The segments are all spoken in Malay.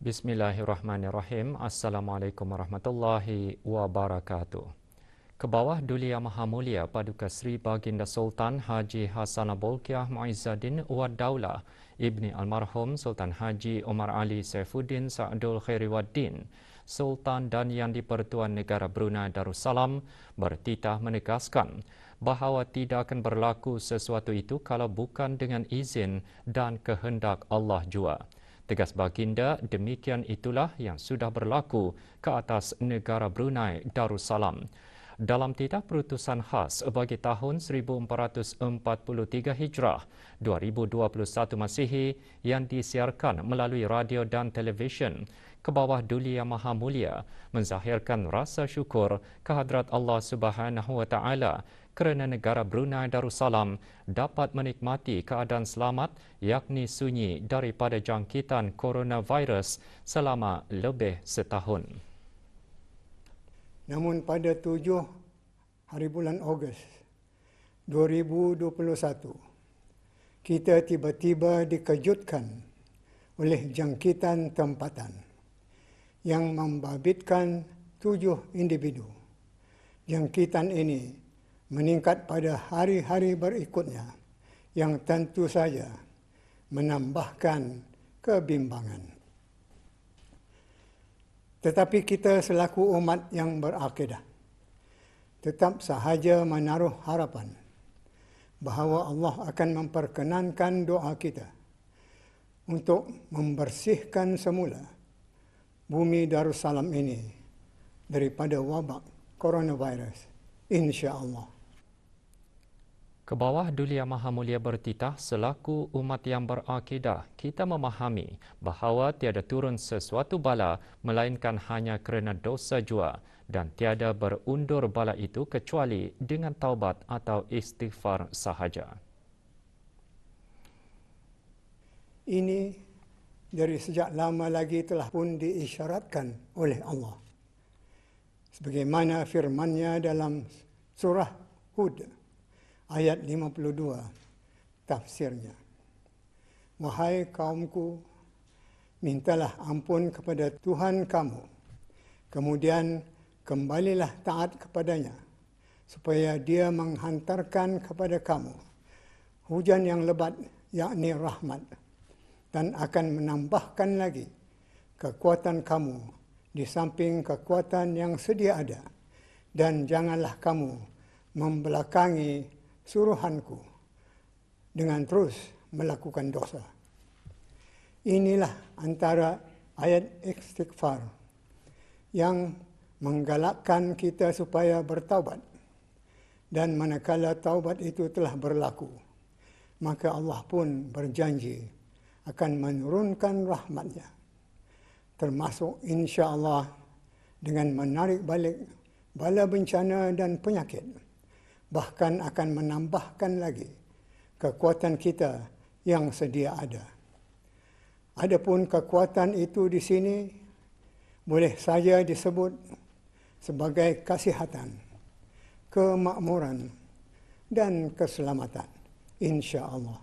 Bismillahirrahmanirrahim. Assalamualaikum warahmatullahi wabarakatuh. Kebawah Duli Yang Maha Mulia Paduka Seri Baginda Sultan Haji Hassanah Bolkiah Muizzaddin Wad Daulah Ibni Almarhum Sultan Haji Omar Ali Saifuddin Sa'dul Khairiwaddin Sultan dan Yang di-Pertuan Negara Brunei Darussalam bertitah menegaskan bahawa tidak akan berlaku sesuatu itu kalau bukan dengan izin dan kehendak Allah jua. Tegas baginda, demikian itulah yang sudah berlaku ke atas negara Brunei Darussalam. Dalam titah perutusan khas bagi tahun 1443 Hijrah 2021 Masihi yang disiarkan melalui radio dan televisyen, Kebawah Duli Yang Maha Mulia menzahirkan rasa syukur kehadrat Allah Subhanahu Wa Taala kerana negara Brunei Darussalam dapat menikmati keadaan selamat yakni sunyi daripada jangkitan coronavirus selama lebih setahun. Namun pada 7 hari bulan Ogos 2021, kita tiba-tiba dikejutkan oleh jangkitan tempatan yang membabitkan 7 individu. Jangkitan ini meningkat pada hari-hari berikutnya yang tentu saja menambahkan kebimbangan. Tetapi kita selaku umat yang berakidah tetap sahaja menaruh harapan bahawa Allah akan memperkenankan doa kita untuk membersihkan semula bumi Darussalam ini daripada wabak coronavirus, insya-Allah. Kebawah Duli Yang Maha Mulia bertitah selaku umat yang berakidah, kita memahami bahawa tiada turun sesuatu bala melainkan hanya kerana dosa jua dan tiada berundur bala itu kecuali dengan taubat atau istighfar sahaja. Ini dari sejak lama lagi telah pun diisyaratkan oleh Allah. Sebagaimana firman-Nya dalam surah Hud ayat 52, tafsirnya. Wahai kaumku, mintalah ampun kepada Tuhan kamu, kemudian kembalilah taat kepadanya, supaya Dia menghantarkan kepada kamu hujan yang lebat, yakni rahmat, dan akan menambahkan lagi kekuatan kamu di samping kekuatan yang sedia ada, dan janganlah kamu membelakangi suruhanku dengan terus melakukan dosa. Inilah antara ayat istighfar yang menggalakkan kita supaya bertaubat. Dan manakala taubat itu telah berlaku, maka Allah pun berjanji akan menurunkan rahmat-Nya, termasuk insya-Allah dengan menarik balik bala bencana dan penyakit, bahkan akan menambahkan lagi kekuatan kita yang sedia ada. Adapun kekuatan itu di sini boleh saja disebut sebagai kesihatan, kemakmuran dan keselamatan, insya-Allah.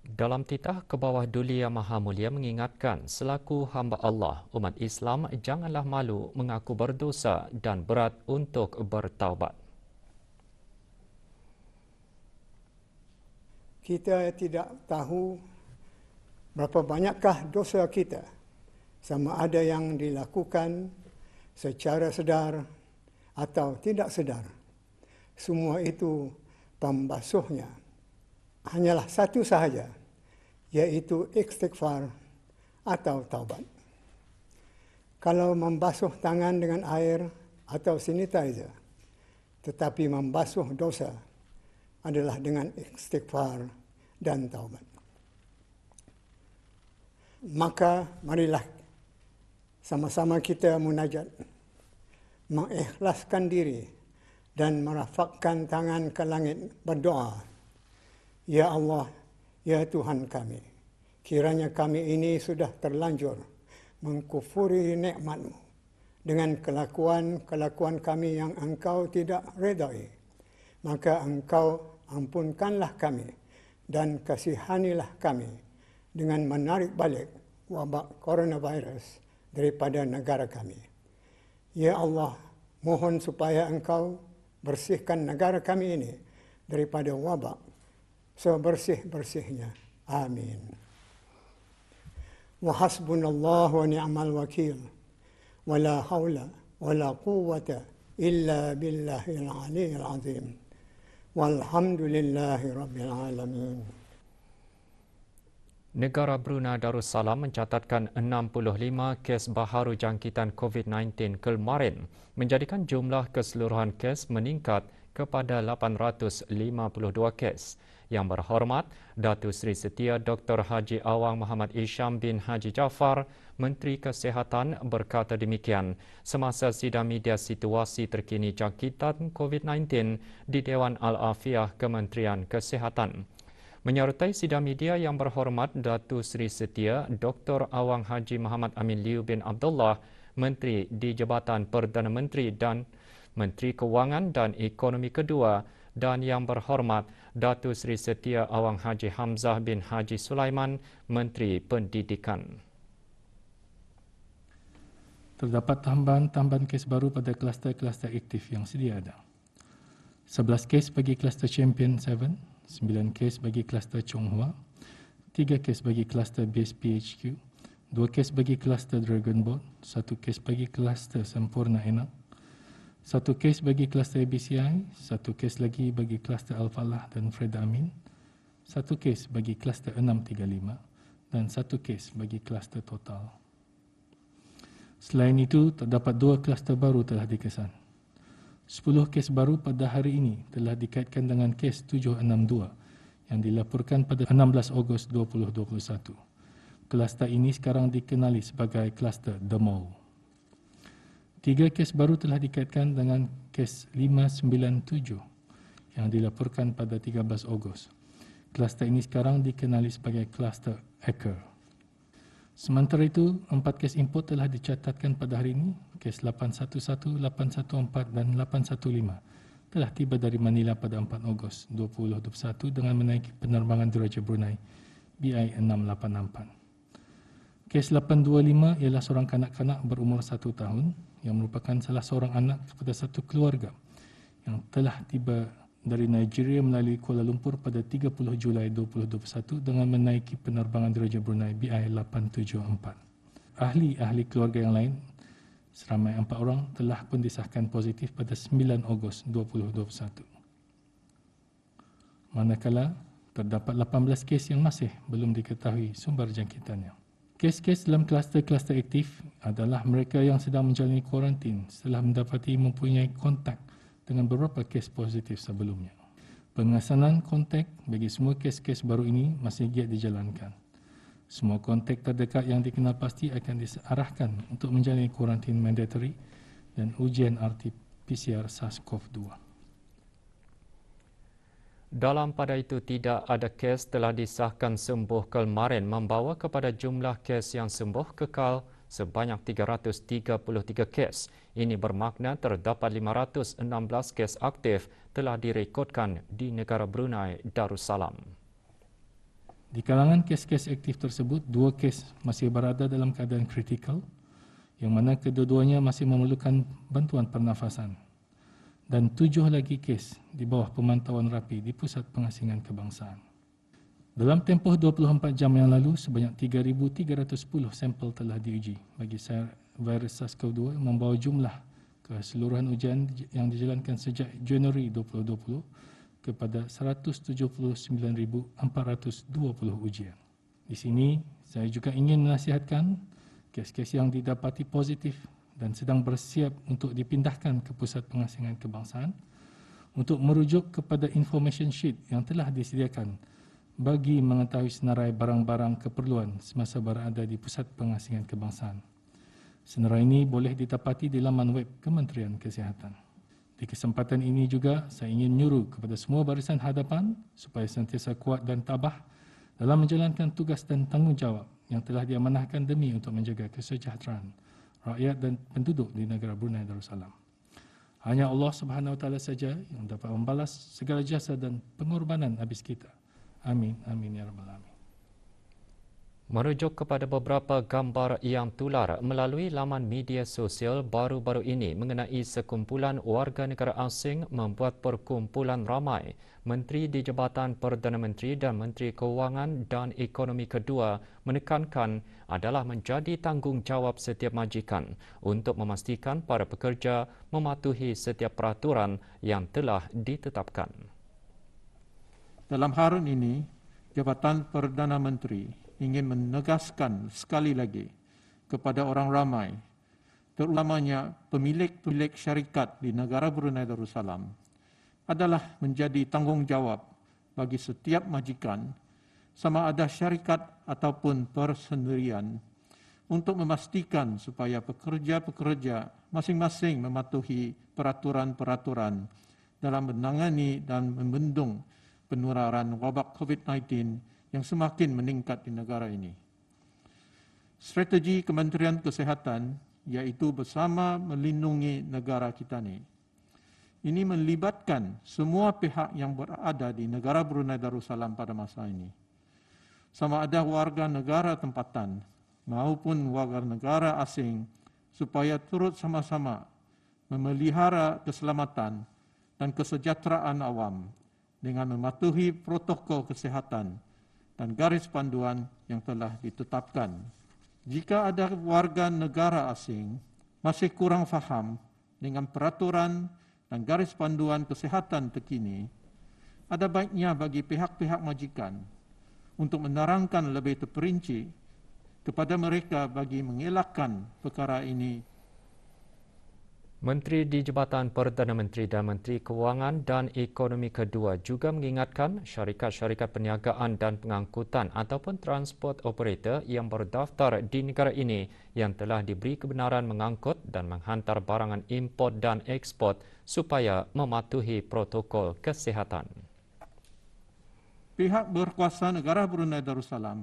Dalam titah Kebawah Duli Yang Maha Mulia mengingatkan selaku hamba Allah, umat Islam janganlah malu mengaku berdosa dan berat untuk bertaubat. Kita tidak tahu berapa banyakkah dosa kita, sama ada yang dilakukan secara sedar atau tidak sedar. Semua itu pembasuhnya hanyalah satu sahaja, iaitu istighfar atau taubat. Kalau membasuh tangan dengan air atau sanitizer, tetapi membasuh dosa adalah dengan istighfar dan taubat. Maka marilah sama-sama kita munajat, mengikhlaskan diri dan merafakkan tangan ke langit berdoa. Ya Allah, ya Tuhan kami, kiranya kami ini sudah terlanjur mengkufuri nikmat-Mu dengan kelakuan-kelakuan kami yang Engkau tidak redai. Maka Engkau ampunkanlah kami dan kasihanilah kami dengan menarik balik wabak coronavirus daripada negara kami. Ya Allah, mohon supaya Engkau bersihkan negara kami ini daripada wabak sebersih-bersihnya. Amin. Wa hasbunallahu wa ni'mal wakil. Wa la hawla wa la quwwata illa billahil aliyyil azim. Walhamdulillahi rabbil alamin. Negara Brunei Darussalam mencatatkan 65 kes baharu jangkitan COVID-19 kemarin, menjadikan jumlah keseluruhan kes meningkat kepada 852 kes. Yang berhormat, Datuk Seri Setia Dr. Haji Awang Muhammad Isham bin Haji Jaafar, Menteri Kesihatan, berkata demikian semasa sidang media situasi terkini jangkitan COVID-19 di Dewan Al-Afiah Kementerian Kesihatan. Menyertai sidang media yang berhormat, Datuk Seri Setia Dr. Awang Haji Muhammad Amin Liu bin Abdullah, Menteri di Jabatan Perdana Menteri dan Menteri Kewangan dan Ekonomi kedua, dan yang berhormat, Datuk Seri Setia Awang Haji Hamzah bin Haji Sulaiman, Menteri Pendidikan. Terdapat tambahan kes baru pada kluster-kluster aktif yang sedia ada. 11 kes bagi kluster Champion 7, 9 kes bagi kluster Chonghua, 3 kes bagi kluster Base PHQ, 2 kes bagi kluster Dragon Boat, 1 kes bagi kluster Sempurna Enak, 1 kes bagi kluster ABCI, 1 kes lagi bagi kluster Al-Falah dan Fred Amin, 1 kes bagi kluster 635 dan 1 kes bagi kluster Total. Selain itu, terdapat 2 kluster baru telah dikesan. 10 kes baru pada hari ini telah dikaitkan dengan kes 762 yang dilaporkan pada 16 Ogos 2021. Kluster ini sekarang dikenali sebagai kluster The Mall. 3 kes baru telah dikaitkan dengan kes 597 yang dilaporkan pada 13 Ogos. Kluster ini sekarang dikenali sebagai kluster Eker. Sementara itu, 4 kes import telah dicatatkan pada hari ini. Kes 811, 814 dan 815 telah tiba dari Manila pada 4 Ogos 2021 dengan menaiki penerbangan Diraja Brunei BI 684. Kes 825 ialah seorang kanak-kanak berumur 1 tahun yang merupakan salah seorang anak kepada satu keluarga yang telah tiba dari Nigeria melalui Kuala Lumpur pada 30 Julai 2021 dengan menaiki penerbangan Diraja Brunei BI 874. Ahli-ahli keluarga yang lain seramai 4 orang telah pun disahkan positif pada 9 Ogos 2021. Manakala terdapat 18 kes yang masih belum diketahui sumber jangkitannya. Kes-kes dalam kluster-kluster aktif adalah mereka yang sedang menjalani kuarantin setelah mendapati mempunyai kontak dengan beberapa kes positif sebelumnya. Pengesanan kontak bagi semua kes-kes baru ini masih giat dijalankan. Semua kontak terdekat yang dikenal pasti akan diarahkan untuk menjalani kuarantin mandatory dan ujian RT-PCR SARS-CoV-2. Dalam pada itu, tidak ada kes telah disahkan sembuh kemarin membawa kepada jumlah kes yang sembuh kekal sebanyak 333 kes. Ini bermakna terdapat 516 kes aktif telah direkodkan di negara Brunei Darussalam. Di kalangan kes-kes aktif tersebut, 2 kes masih berada dalam keadaan kritikal yang mana kedua-duanya masih memerlukan bantuan pernafasan dan 7 lagi kes di bawah pemantauan rapi di Pusat Pengasingan Kebangsaan. Dalam tempoh 24 jam yang lalu, sebanyak 3,310 sampel telah diuji bagi virus SARS-CoV-2 membawa jumlah keseluruhan ujian yang dijalankan sejak Januari 2020 kepada 179,420 ujian. Di sini, saya juga ingin menasihatkan kes-kes yang didapati positif dan sedang bersiap untuk dipindahkan ke Pusat Pengasingan Kebangsaan untuk merujuk kepada information sheet yang telah disediakan bagi mengetahui senarai barang-barang keperluan semasa berada di Pusat Pengasingan Kebangsaan. Senarai ini boleh didapati di laman web Kementerian Kesihatan. Di kesempatan ini juga, saya ingin menyuruh kepada semua barisan hadapan supaya sentiasa kuat dan tabah dalam menjalankan tugas dan tanggungjawab yang telah diamanahkan demi untuk menjaga kesejahteraan rakyat dan penduduk di negara Brunei Darussalam. Hanya Allah Subhanahu Wa Taala saja yang dapat membalas segala jasa dan pengorbanan habis kita. Amin, amin ya rabbal alamin. Merujuk kepada beberapa gambar yang tular melalui laman media sosial baru-baru ini mengenai sekumpulan warga negara asing membuat perkumpulan ramai, Menteri di Jabatan Perdana Menteri dan Menteri Kewangan dan Ekonomi kedua menekankan adalah menjadi tanggungjawab setiap majikan untuk memastikan para pekerja mematuhi setiap peraturan yang telah ditetapkan. Dalam hari ini, Jabatan Perdana Menteri ingin menegaskan sekali lagi kepada orang ramai, terutamanya pemilik-pemilik syarikat di negara Brunei Darussalam, adalah menjadi tanggungjawab bagi setiap majikan, sama ada syarikat ataupun persendirian, untuk memastikan supaya pekerja-pekerja masing-masing mematuhi peraturan-peraturan dalam menangani dan membendung penularan wabak COVID-19 yang semakin meningkat di negara ini. Strategi Kementerian Kesihatan iaitu bersama melindungi negara kita ini. Ini melibatkan semua pihak yang berada di negara Brunei Darussalam pada masa ini. Sama ada warga negara tempatan maupun warga negara asing supaya turut sama-sama memelihara keselamatan dan kesejahteraan awam dengan mematuhi protokol kesihatan dan garis panduan yang telah ditetapkan. Jika ada warga negara asing masih kurang faham dengan peraturan dan garis panduan kesihatan terkini, ada baiknya bagi pihak-pihak majikan untuk menerangkan lebih terperinci kepada mereka bagi mengelakkan perkara ini. Menteri di Jabatan Perdana Menteri dan Menteri Kewangan dan Ekonomi kedua juga mengingatkan syarikat-syarikat perniagaan dan pengangkutan ataupun transport operator yang berdaftar di negara ini yang telah diberi kebenaran mengangkut dan menghantar barangan import dan ekspor supaya mematuhi protokol kesihatan. Pihak berkuasa negara Brunei Darussalam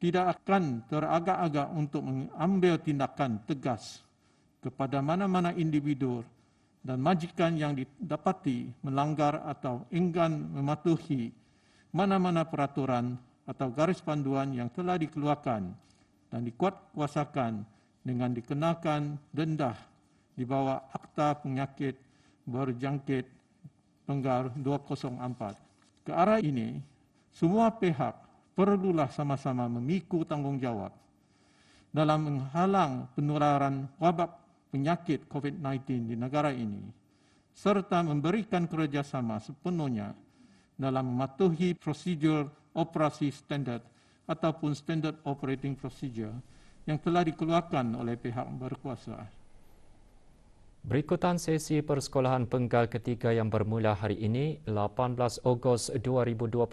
tidak akan teragak-agak untuk mengambil tindakan tegas kepada mana-mana individu dan majikan yang didapati melanggar atau enggan mematuhi mana-mana peraturan atau garis panduan yang telah dikeluarkan dan dikuatkuasakan dengan dikenakan denda di bawah Akta Penyakit Berjangkit Penggar 204. Ke arah ini, semua pihak perlulah sama-sama memikul tanggungjawab dalam menghalang penularan wabak penyakit COVID-19 di negara ini, serta memberikan kerjasama sepenuhnya dalam mematuhi prosedur operasi standard ataupun standard operating procedure yang telah dikeluarkan oleh pihak berkuasa. Berikutan sesi persekolahan penggal ketiga yang bermula hari ini, 18 Ogos 2021.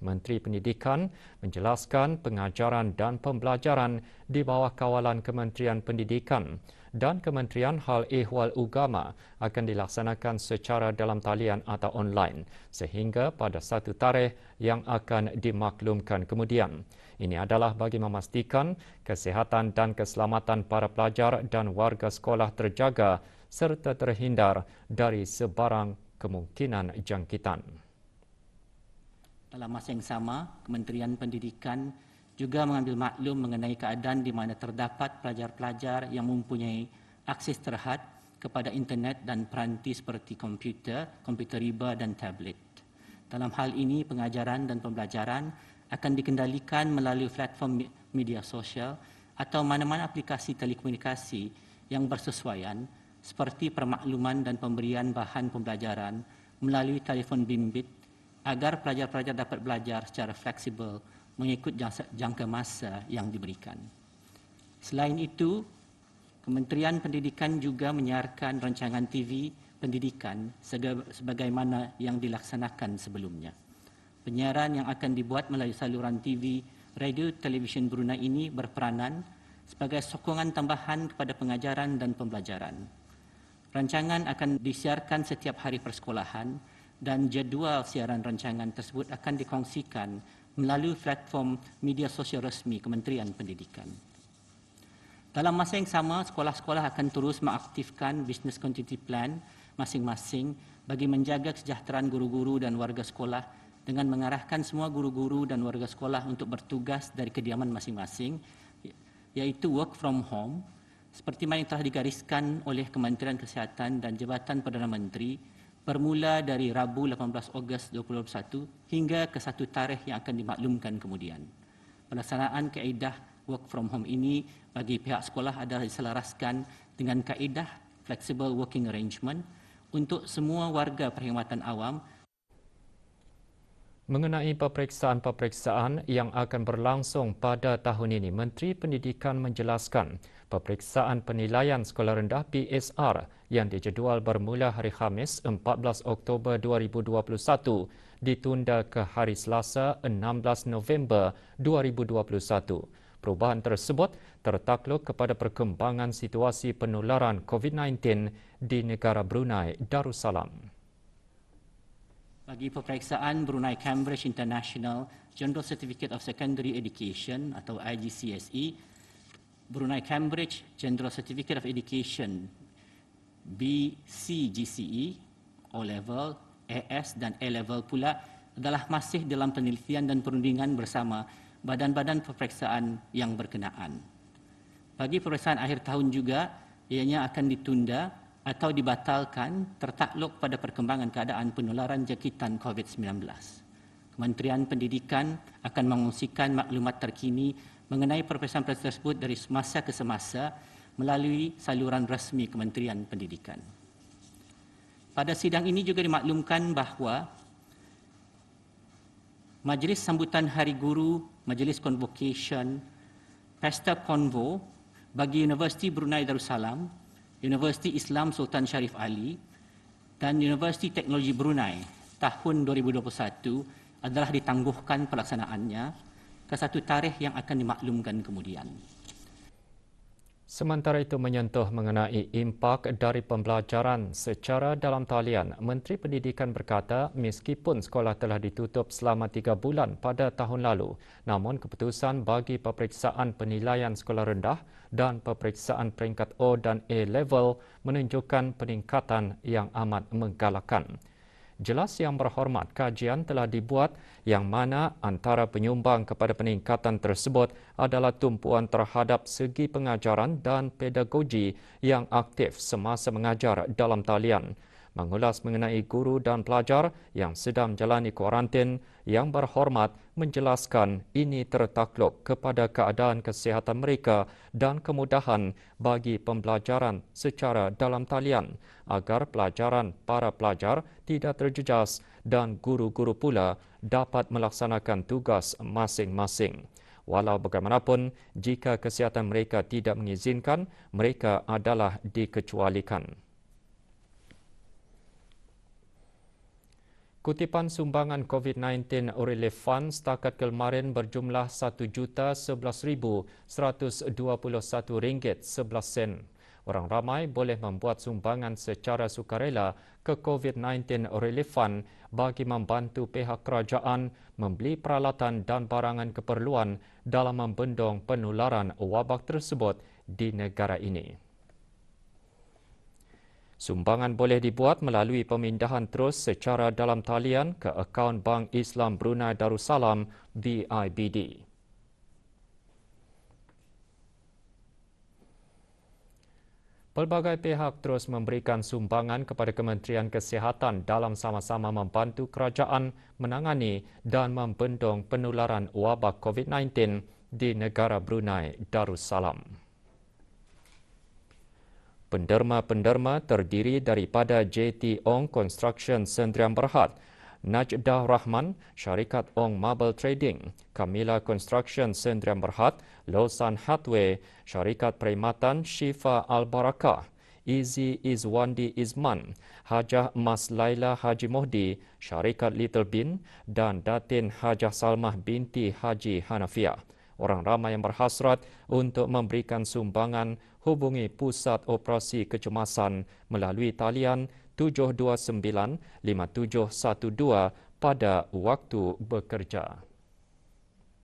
Menteri Pendidikan menjelaskan pengajaran dan pembelajaran di bawah kawalan Kementerian Pendidikan dan Kementerian Hal Ehwal Agama akan dilaksanakan secara dalam talian atau online sehingga pada satu tarikh yang akan dimaklumkan kemudian. Ini adalah bagi memastikan kesihatan dan keselamatan para pelajar dan warga sekolah terjaga serta terhindar dari sebarang kemungkinan jangkitan. Dalam masa yang sama, Kementerian Pendidikan juga mengambil maklum mengenai keadaan di mana terdapat pelajar-pelajar yang mempunyai akses terhad kepada internet dan peranti seperti komputer riba dan tablet. Dalam hal ini, pengajaran dan pembelajaran akan dikendalikan melalui platform media sosial atau mana-mana aplikasi telekomunikasi yang bersesuaian seperti permakluman dan pemberian bahan pembelajaran melalui telefon bimbit agar pelajar-pelajar dapat belajar secara fleksibel mengikut jangka masa yang diberikan. Selain itu, Kementerian Pendidikan juga menyiarkan rancangan TV pendidikan sebagaimana yang dilaksanakan sebelumnya. Penyiaran yang akan dibuat melalui saluran TV, radio, televisyen Brunei ini berperanan sebagai sokongan tambahan kepada pengajaran dan pembelajaran. Rancangan akan disiarkan setiap hari persekolahan dan jadual siaran rancangan tersebut akan dikongsikan melalui platform media sosial resmi Kementerian Pendidikan. Dalam masa yang sama, sekolah-sekolah akan terus mengaktifkan business continuity plan masing-masing bagi menjaga kesejahteraan guru-guru dan warga sekolah dengan mengarahkan semua guru-guru dan warga sekolah untuk bertugas dari kediaman masing-masing, iaitu work from home, seperti mana yang telah digariskan oleh Kementerian Kesihatan dan Jabatan Perdana Menteri bermula dari Rabu 18 Ogos 2021 hingga ke satu tarikh yang akan dimaklumkan kemudian. Pelaksanaan kaedah work from home ini bagi pihak sekolah adalah diselaraskan dengan kaedah flexible working arrangement untuk semua warga perkhidmatan awam. Mengenai peperiksaan-peperiksaan yang akan berlangsung pada tahun ini, Menteri Pendidikan menjelaskan peperiksaan penilaian sekolah rendah PSR yang dijadual bermula hari Khamis 14 Oktober 2021 ditunda ke hari Selasa 16 November 2021. Perubahan tersebut tertakluk kepada perkembangan situasi penularan COVID-19 di negara Brunei Darussalam. Bagi peperiksaan Brunei Cambridge International General Certificate of Secondary Education atau IGCSE, Brunei Cambridge General Certificate of Education BCGCE, O-Level, AS dan A-Level pula adalah masih dalam penelitian dan perundingan bersama badan-badan peperiksaan yang berkenaan. Bagi peperiksaan akhir tahun juga, ianya akan ditunda atau dibatalkan tertakluk pada perkembangan keadaan penularan jangkitan COVID-19. Kementerian Pendidikan akan mengungsikan maklumat terkini mengenai peperiksaan tersebut dari semasa ke semasa melalui saluran rasmi Kementerian Pendidikan. Pada sidang ini juga dimaklumkan bahawa Majlis Sambutan Hari Guru, Majlis Convocation, Pesta Konvo bagi Universiti Brunei Darussalam, Universiti Islam Sultan Sharif Ali dan Universiti Teknologi Brunei tahun 2021 adalah ditangguhkan pelaksanaannya ke satu tarikh yang akan dimaklumkan kemudian. Sementara itu menyentuh mengenai impak dari pembelajaran secara dalam talian, Menteri Pendidikan berkata meskipun sekolah telah ditutup selama 3 bulan pada tahun lalu, namun keputusan bagi peperiksaan penilaian sekolah rendah dan peperiksaan peringkat O dan A level menunjukkan peningkatan yang amat menggalakkan. Jelas Yang Berhormat, kajian telah dibuat yang mana antara penyumbang kepada peningkatan tersebut adalah tumpuan terhadap segi pengajaran dan pedagogi yang aktif semasa mengajar dalam talian. Mengulas mengenai guru dan pelajar yang sedang menjalani kuarantin, Yang Berhormat menjelaskan ini tertakluk kepada keadaan kesihatan mereka dan kemudahan bagi pembelajaran secara dalam talian agar pelajaran para pelajar tidak terjejas dan guru-guru pula dapat melaksanakan tugas masing-masing. Walau bagaimanapun, jika kesihatan mereka tidak mengizinkan, mereka adalah dikecualikan. Kutipan sumbangan COVID-19 Relief Fund setakat kemarin berjumlah RM1,121.11. Orang ramai boleh membuat sumbangan secara sukarela ke COVID-19 Relief Fund bagi membantu pihak kerajaan membeli peralatan dan barangan keperluan dalam membendung penularan wabak tersebut di negara ini. Sumbangan boleh dibuat melalui pemindahan terus secara dalam talian ke akaun Bank Islam Brunei Darussalam BIBD. Pelbagai pihak terus memberikan sumbangan kepada Kementerian Kesihatan dalam sama-sama membantu kerajaan menangani dan membendung penularan wabak COVID-19 di negara Brunei Darussalam. Penderma-penderma terdiri daripada JT Ong Construction Sdn Bhd, Najdah Rahman, Syarikat Ong Marble Trading, Kamila Construction Sdn Bhd, Lausan Hathway, Syarikat Perkhidmatan Shifa Al-Barakah, Easy Izwandi Izman, Hajah Mas Laila Haji Mohdi, Syarikat Little Bin dan Datin Hajah Salmah binti Haji Hanafiah. Orang ramai yang berhasrat untuk memberikan sumbangan hubungi Pusat Operasi Kecemasan melalui talian 729-5712 pada waktu bekerja.